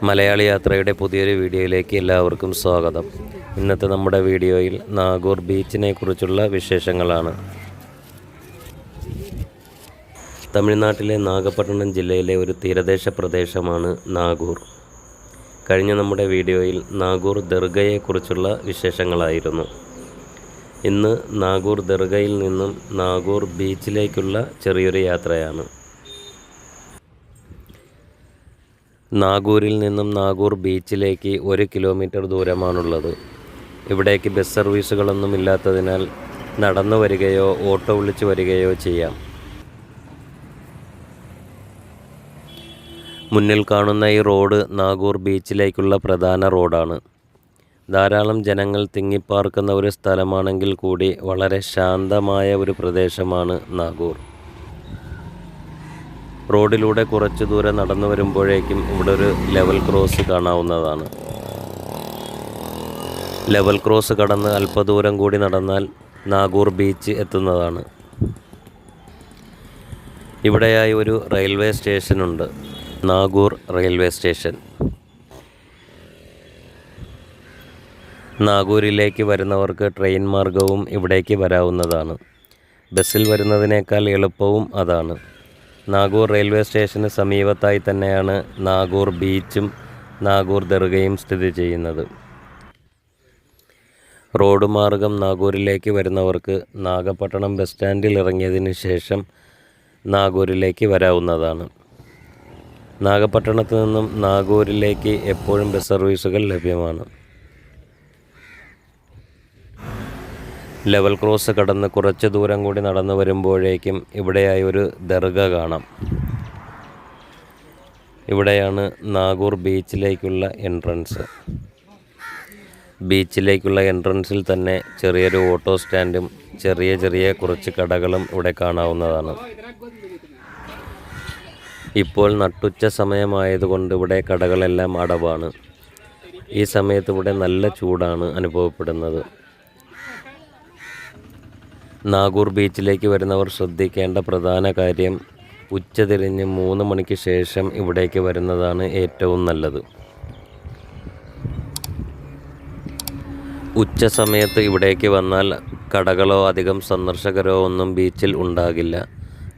മലയാളി യാത്രയുടെ പുതിയൊരു വീഡിയോയിലേക്ക് എല്ലാവർക്കും സ്വാഗതം. ഇന്നത്തെ നമ്മുടെ വീഡിയോയിൽ നാഗൂർ ബീച്ചിനെ കുറിച്ചുള്ള വിശേഷങ്ങളാണ്. തമിഴ്നാട്ടിലെ നാഗപട്ടണം ജില്ലയിലെ ഒരു തീരദേശ പ്രദേശമാണ് നാഗൂർ. കഴിഞ്ഞ നമ്മുടെ വീഡിയോയിൽ നാഗൂർ ദർഗയെക്കുറിച്ചുള്ള വിശേഷങ്ങളായിരുന്നു. ഇന്ന് നാഗൂർ ദർഗയിൽ നിന്നും നാഗൂർ ബീച്ചിലേക്കുള്ള ചെറിയൊരു യാത്രയാണ്. നാഗൂരിൽ നിന്നും നാഗൂർ ബീച്ചിലേക്ക് 1 കിലോമീറ്റർ ദൂരമാണുള്ളത്. ഇവിടേക്ക് ബസ് സർവീസുകളൊന്നും ഇല്ലാത്തതിനാൽ നടന്നു വരികയോ ഓട്ടോ വിളിച്ചു വരികയോ ചെയ്യാം. മുന്നിൽ കാണുന്ന ഈ റോഡ് നാഗൂർ ബീച്ചിലേക്കുള്ള പ്രധാന റോഡാണ്. ധാരാളം ജനങ്ങൾ തിങ്ങിപ്പാർക്കുന്ന ഒരു സ്ഥലമാണെങ്കിൽ കൂടി വളരെ ശാന്തമായ ഒരു പ്രദേശമാണ് നാഗൂർ. റോഡിലൂടെ കുറച്ചു ദൂരം നടന്നു വരുമ്പോഴേക്കും ഇവിടെ ഒരു ലെവൽ ക്രോസ് കാണാവുന്നതാണ്. ലെവൽ ക്രോസ് കടന്ന് അല്പദൂരം കൂടി നടന്നാൽ നാഗൂർ ബീച്ച് എത്തുന്നതാണ്. ഇവിടെയായി ഒരു റെയിൽവേ സ്റ്റേഷനുണ്ട്, നാഗൂർ റെയിൽവേ സ്റ്റേഷൻ. നാഗൂരിലേക്ക് വരുന്നവർക്ക് ട്രെയിൻ മാർഗവും ഇവിടേക്ക് വരാവുന്നതാണ്. ബസ്സിൽ വരുന്നതിനേക്കാൾ എളുപ്പവും അതാണ്. നാഗൂർ റെയിൽവേ സ്റ്റേഷന് സമീപത്തായി തന്നെയാണ് നാഗൂർ ബീച്ചും നാഗൂർ ദർഗയും സ്ഥിതി ചെയ്യുന്നത്. റോഡ് മാർഗം നാഗൂരിലേക്ക് വരുന്നവർക്ക് നാഗപട്ടണം ബസ് സ്റ്റാൻഡിൽ ഇറങ്ങിയതിന് ശേഷം നാഗൂരിലേക്ക് വരാവുന്നതാണ്. നാഗപട്ടണത്ത് നിന്നും നാഗൂരിലേക്ക് എപ്പോഴും ബസ് സർവീസുകൾ ലഭ്യമാണ്. ലെവൽ ക്രോസ് കടന്ന് കുറച്ച് ദൂരം കൂടി നടന്നു വരുമ്പോഴേക്കും ഇവിടെയായി ഒരു ദർഗ കാണാം. ഇവിടെയാണ് നാഗൂർ ബീച്ചിലേക്കുള്ള എൻട്രൻസ്. ബീച്ചിലേക്കുള്ള എൻട്രൻസിൽ തന്നെ ചെറിയൊരു ഓട്ടോ സ്റ്റാൻഡും ചെറിയ കുറച്ച് കടകളും ഇവിടെ കാണാവുന്നതാണ്. ഇപ്പോൾ നട്ടുച്ച സമയമായതുകൊണ്ട് ഇവിടെ കടകളെല്ലാം അടവാണ്. ഈ സമയത്ത് ഇവിടെ നല്ല ചൂടാണ് അനുഭവപ്പെടുന്നത്. നാഗൂർ ബീച്ചിലേക്ക് വരുന്നവർ ശ്രദ്ധിക്കേണ്ട പ്രധാന കാര്യം ഉച്ചതിരിഞ്ഞ് 3 മണിക്ക് ശേഷം ഇവിടേക്ക് വരുന്നതാണ് ഏറ്റവും നല്ലത്. ഉച്ച സമയത്ത് ഇവിടേക്ക് വന്നാൽ കടകളോ അധികം സന്ദർശകരോ ഒന്നും ബീച്ചിൽ ഉണ്ടാകില്ല.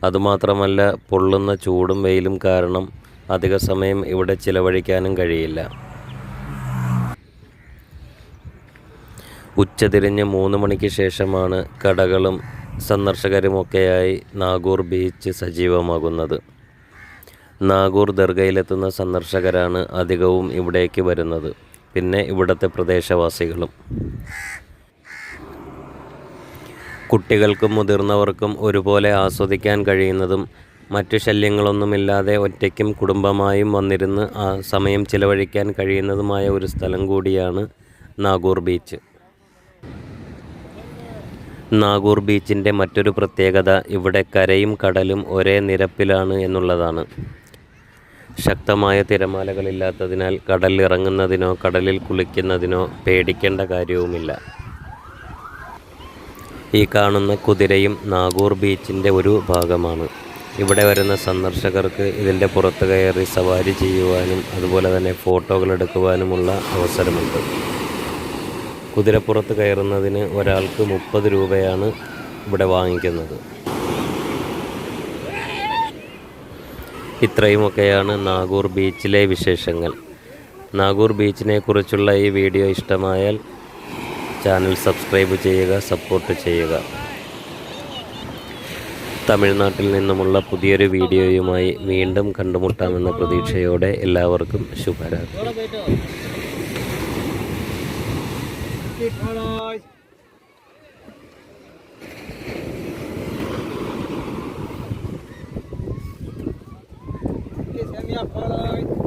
അതുമാത്രമല്ല, പൊള്ളുന്ന ചൂടും വെയിലും കാരണം അധിക സമയം ഇവിടെ ചിലവഴിക്കാനും കഴിയില്ല. ഉച്ചതിരിഞ്ഞ് 3 മണിക്ക് ശേഷമാണ് കടകളും സന്ദർശകരുമൊക്കെയായി നാഗൂർ ബീച്ച് സജീവമാകുന്നത്. നാഗൂർ ദർഗയിലെത്തുന്ന സന്ദർശകരാണ് അധികവും ഇവിടേക്ക് വരുന്നത്. പിന്നെ ഇവിടുത്തെ പ്രദേശവാസികളും. കുട്ടികൾക്കും മുതിർന്നവർക്കും ഒരുപോലെ ആസ്വദിക്കാൻ കഴിയുന്നതും മറ്റു ശല്യങ്ങളൊന്നുമില്ലാതെ ഒറ്റയ്ക്കും കുടുംബമായും വന്നിരുന്ന് ആ സമയം ചിലവഴിക്കാൻ കഴിയുന്നതുമായ ഒരു സ്ഥലം കൂടിയാണ് നാഗൂർ ബീച്ച്. നാഗൂർ ബീച്ചിൻ്റെ മറ്റൊരു പ്രത്യേകത ഇവിടെ കരയും കടലും ഒരേ നിരപ്പിലാണ് എന്നുള്ളതാണ്. ശക്തമായ തിരമാലകളില്ലാത്തതിനാൽ കടലിൽ ഇറങ്ങുന്നതിനോ കടലിൽ കുളിക്കുന്നതിനോ പേടിക്കേണ്ട കാര്യവുമില്ല. ഈ കാണുന്ന കുതിരയും നാഗൂർ ബീച്ചിൻ്റെ ഒരു ഭാഗമാണ്. ഇവിടെ വരുന്ന സന്ദർശകർക്ക് ഇതിൻ്റെ പുറത്ത് കയറി സവാരി ചെയ്യുവാനും അതുപോലെ തന്നെ ഫോട്ടോകൾ എടുക്കുവാനുമുള്ള അവസരമുണ്ട്. കുതിരപ്പുറത്ത് കയറുന്നതിന് ഒരാൾക്ക് 30 രൂപയാണ് ഇവിടെ വാങ്ങിക്കുന്നത്. ഇത്രയുമൊക്കെയാണ് നാഗൂർ ബീച്ചിലെ വിശേഷങ്ങൾ. നാഗൂർ ബീച്ചിനെ കുറിച്ചുള്ള ഈ വീഡിയോ ഇഷ്ടമായാൽ ചാനൽ സബ്സ്ക്രൈബ് ചെയ്യുക, സപ്പോർട്ട് ചെയ്യുക. തമിഴ്നാട്ടിൽ നിന്നുമുള്ള പുതിയൊരു വീഡിയോയുമായി വീണ്ടും കണ്ടുമുട്ടാമെന്ന പ്രതീക്ഷയോടെ എല്ലാവർക്കും ശുഭരാത്രി. Follow.